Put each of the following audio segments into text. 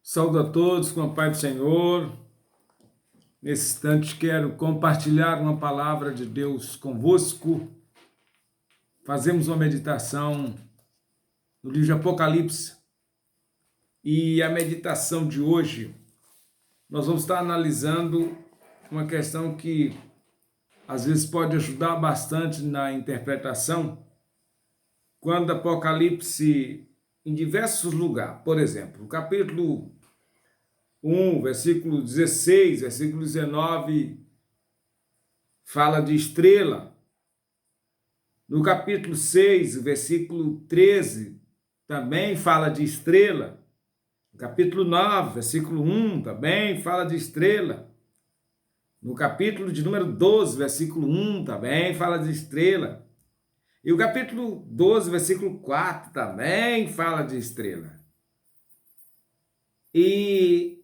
Saúdo a todos com a paz do Senhor. Nesse instante quero compartilhar uma palavra de Deus convosco. Fazemos uma meditação no livro de Apocalipse. E a meditação de hoje, nós vamos estar analisando uma questão que às vezes pode ajudar bastante na interpretação, quando Apocalipse, em diversos lugares, por exemplo, o capítulo 1, versículo 16, versículo 19, fala de estrela. No capítulo 6, versículo 13, também fala de estrela. No capítulo 9, versículo 1, também fala de estrela. No capítulo de número 12, versículo 1, também fala de estrela. E o capítulo 12, versículo 4, também fala de estrela. E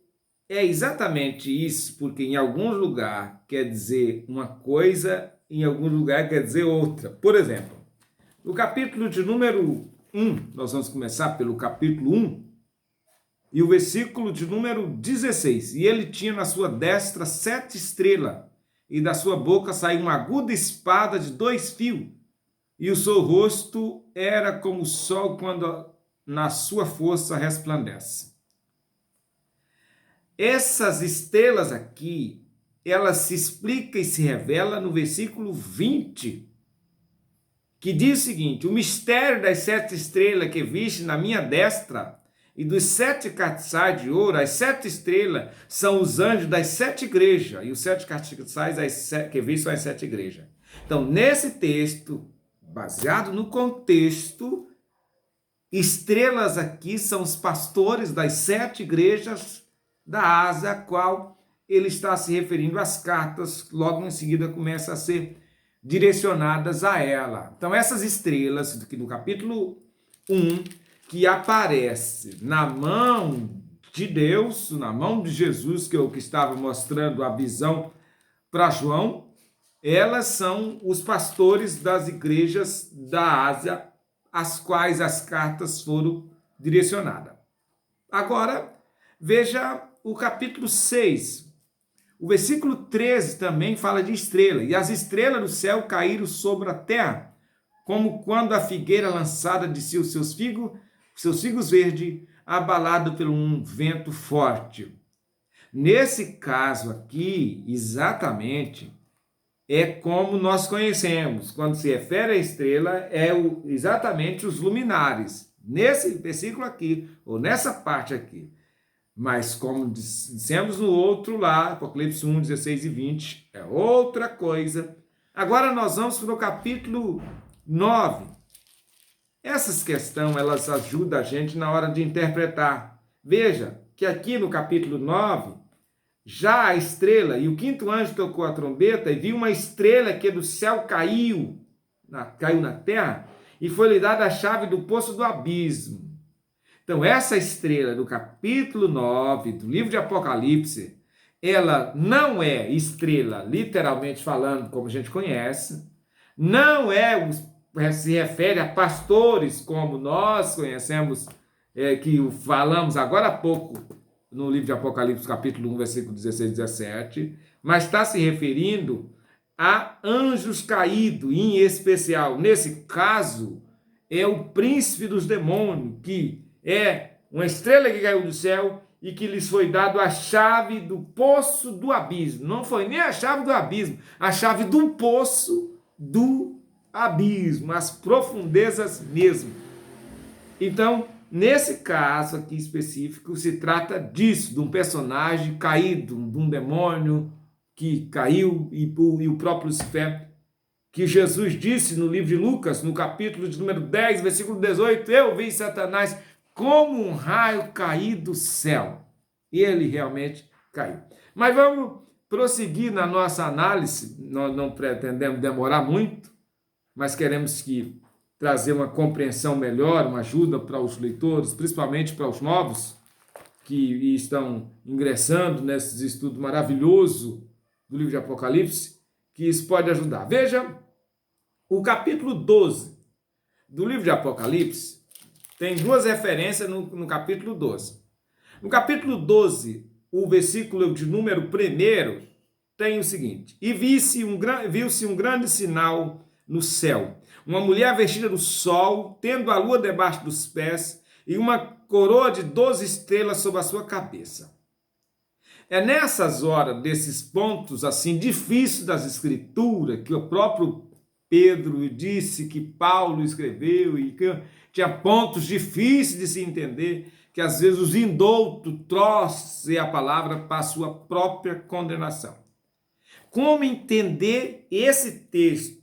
é exatamente isso, porque em algum lugar quer dizer uma coisa, em algum lugar quer dizer outra. Por exemplo, no capítulo de número 1, nós vamos começar pelo capítulo 1, e o versículo de número 16. E ele tinha na sua destra 7 estrelas, e da sua boca saiu uma aguda espada de 2 fios, e o seu rosto era como o sol quando na sua força resplandece. Essas estrelas aqui, elas se explicam e se revelam no versículo 20, que diz o seguinte: o mistério das 7 estrelas que viste na minha destra e dos 7 castiçais de ouro. As 7 estrelas são os anjos das 7 igrejas, e os 7 castiçais que viste são as 7 igrejas. Então, nesse texto, baseado no contexto, estrelas aqui são os pastores das 7 igrejas da Ásia, a qual ele está se referindo. Às cartas, logo em seguida, começam a ser direcionadas a ela. Então, essas estrelas, que no capítulo 1, que aparece na mão de Deus, na mão de Jesus, que é o que estava mostrando a visão para João, elas são os pastores das igrejas da Ásia, às quais as cartas foram direcionadas. Agora, veja o capítulo 6, o versículo 13 também fala de estrela. E as estrelas do céu caíram sobre a terra, como quando a figueira lançada de si os seus figos verdes, abalado por um vento forte. Nesse caso aqui, exatamente, é como nós conhecemos. Quando se refere à estrela, exatamente os luminares. Nesse versículo aqui, ou nessa parte aqui. Mas como dissemos no outro lá, Apocalipse 1, 16 e 20, é outra coisa. Agora nós vamos para o capítulo 9. Essas questões, elas ajudam a gente na hora de interpretar. Veja que aqui no capítulo 9, já a estrela, e o 5º anjo tocou a trombeta, e viu uma estrela que do céu caiu na terra, e foi-lhe dada a chave do poço do abismo. Então, essa estrela do capítulo 9 do livro de Apocalipse, ela não é estrela, literalmente falando, como a gente conhece, não se refere a pastores, como nós conhecemos, que falamos agora há pouco no livro de Apocalipse, capítulo 1, versículo 16 e 17, mas está se referindo a anjos caídos, em especial, nesse caso, é o príncipe dos demônios, que é uma estrela que caiu do céu e que lhes foi dado a chave do poço do abismo. Não foi nem a chave do abismo, a chave do poço do abismo, as profundezas mesmo. Então, nesse caso aqui específico, se trata disso, de um personagem caído, de um demônio que caiu, e o próprio Lucifer, que Jesus disse no livro de Lucas, no capítulo de número 10, versículo 18, eu vi Satanás como um raio cair do céu. E ele realmente caiu. Mas vamos prosseguir na nossa análise. Nós não pretendemos demorar muito, mas queremos trazer uma compreensão melhor, uma ajuda para os leitores, principalmente para os novos que estão ingressando nesses estudos maravilhosos do livro de Apocalipse, que isso pode ajudar. Veja, o capítulo 12 do livro de Apocalipse tem 2 referências no capítulo 12. No capítulo 12, o versículo de número 1, tem o seguinte: E viu-se um grande sinal no céu, uma mulher vestida do sol, tendo a lua debaixo dos pés, e uma coroa de 12 estrelas sobre a sua cabeça. É nessas horas, desses pontos assim difíceis das Escrituras, que o próprio Pedro disse que Paulo escreveu e que tinha pontos difíceis de se entender, que às vezes os indoutos trouxem a palavra para a sua própria condenação. Como entender esse texto?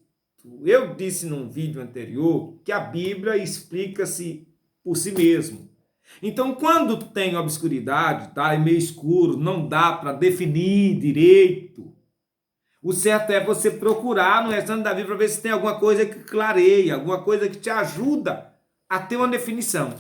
Eu disse num vídeo anterior que a Bíblia explica-se por si mesmo. Então, quando tem obscuridade, tá, é meio escuro, não dá para definir direito, o certo é você procurar no restante da Bíblia para ver se tem alguma coisa que clareia, alguma coisa que te ajuda a ter uma definição.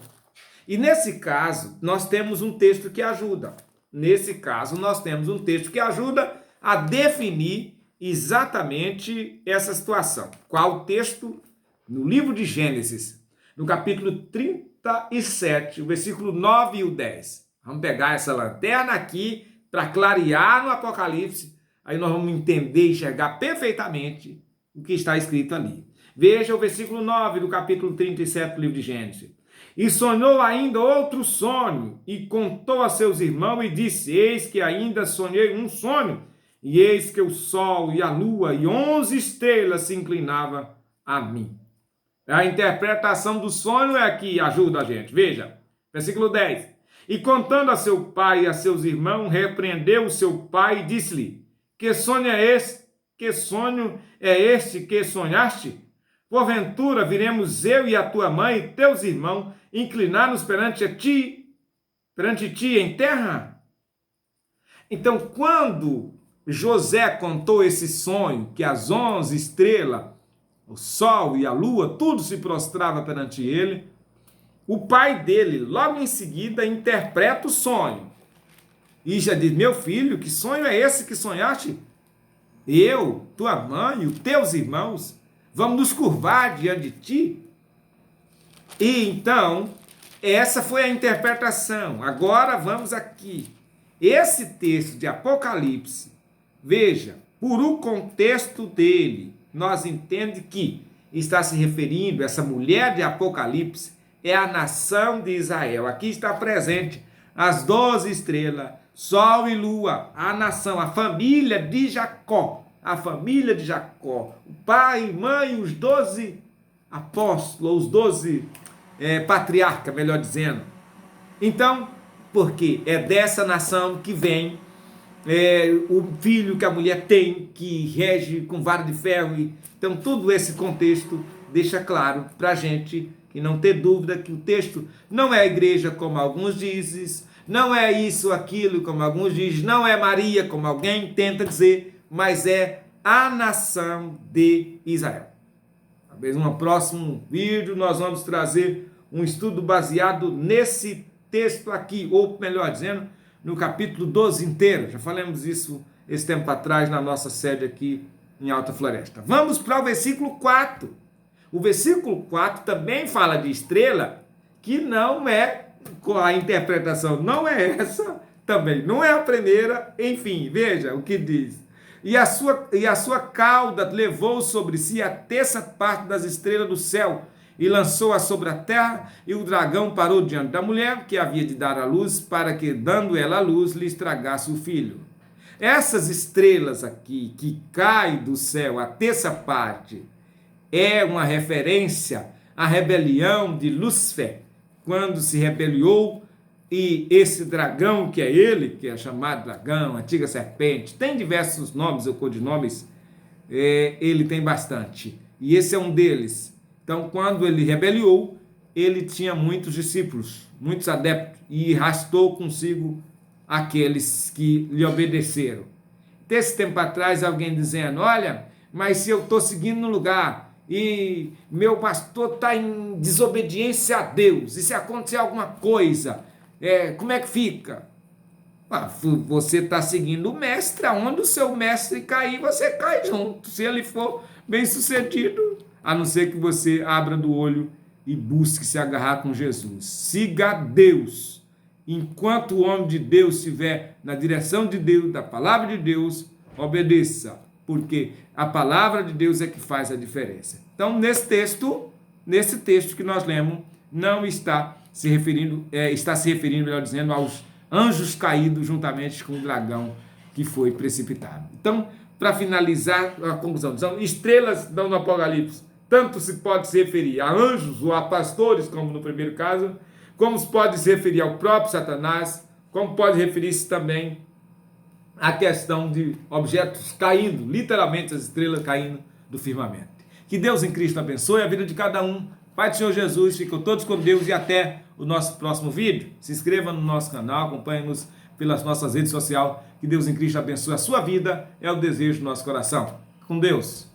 E nesse caso, nós temos um texto que ajuda. Nesse caso, nós temos um texto que ajuda a definir exatamente essa situação. Qual o texto? No livro de Gênesis, no capítulo 37, o versículo 9 e o 10. Vamos pegar essa lanterna aqui para clarear no Apocalipse. Aí nós vamos entender e enxergar perfeitamente o que está escrito ali. Veja o versículo 9 do capítulo 37 do livro de Gênesis. E sonhou ainda outro sonho, e contou a seus irmãos, e disse: Eis que ainda sonhei um sonho, e eis que o sol e a lua e 11 estrelas se inclinavam a mim. A interpretação do sonho é que ajuda a gente. Veja, versículo 10. E contando a seu pai e a seus irmãos, repreendeu o seu pai e disse-lhe: Que sonho é esse? Que sonho é este que sonhaste? Porventura viremos eu e a tua mãe e teus irmãos inclinar-nos perante ti em terra? Então, quando José contou esse sonho, que as 11 estrelas, o sol e a lua, tudo se prostrava perante ele, o pai dele, logo em seguida, interpreta o sonho. E já diz: Meu filho, que sonho é esse que sonhaste? Eu, tua mãe e os teus irmãos vamos nos curvar diante de ti? E então, essa foi a interpretação. Agora vamos aqui. Esse texto de Apocalipse, veja, por o contexto dele, nós entendemos que está se referindo, essa mulher de Apocalipse é a nação de Israel. Aqui está presente as 12 estrelas, sol e lua, a nação, a família de Jacó. A família de Jacó, o pai, mãe, os 12 apóstolos, os 12 patriarcas, melhor dizendo. Então, porque é dessa nação que vem o filho que a mulher tem, que rege com vara de ferro. Então, todo esse contexto deixa claro para a gente que não ter dúvida que o texto não é a igreja, como alguns dizem, não é isso, aquilo, como alguns dizem, não é Maria, como alguém tenta dizer, mas é a nação de Israel. Talvez no próximo vídeo nós vamos trazer um estudo baseado nesse texto aqui, ou melhor dizendo, no capítulo 12 inteiro. Já falamos isso esse tempo atrás na nossa sede aqui em Alta Floresta. Vamos para o versículo 4. O versículo 4 também fala de estrela, que não é, a interpretação não é essa, também não é a primeira. Enfim, veja o que diz. E a sua cauda levou sobre si a terça parte das estrelas do céu e lançou-a sobre a terra, e o dragão parou diante da mulher que havia de dar à luz, para que, dando ela à luz, lhe estragasse o filho. Essas estrelas aqui, que caem do céu, a terça parte, é uma referência à rebelião de Lúcifer, quando se rebeliou. E esse dragão, que é ele, que é chamado dragão, antiga serpente, tem diversos nomes ou codinomes, ele tem bastante. E esse é um deles. Então, quando ele rebeliou, ele tinha muitos discípulos, muitos adeptos, e arrastou consigo aqueles que lhe obedeceram. Desse tempo atrás, alguém dizendo: Olha, mas se eu estou seguindo no lugar e meu pastor está em desobediência a Deus, e se acontecer alguma coisa, como é que fica? Você está seguindo o mestre, aonde o seu mestre cair, você cai junto, se ele for bem sucedido, a não ser que você abra do olho e busque se agarrar com Jesus. Siga Deus, enquanto o homem de Deus estiver na direção de Deus, da palavra de Deus, obedeça, porque a palavra de Deus é que faz a diferença. Então, nesse texto que nós lemos, não está se referindo, melhor dizendo, aos anjos caídos juntamente com o dragão que foi precipitado. Então, para finalizar a conclusão, são estrelas no Apocalipse, tanto se pode se referir a anjos ou a pastores, como no primeiro caso, como se pode se referir ao próprio Satanás, como pode referir-se também à questão de objetos caindo, literalmente as estrelas caindo do firmamento. Que Deus em Cristo abençoe a vida de cada um. Pai do Senhor Jesus, ficam todos com Deus e até o nosso próximo vídeo. Se inscreva no nosso canal, acompanhe-nos pelas nossas redes sociais. Que Deus em Cristo abençoe a sua vida, é o desejo do nosso coração. Com Deus.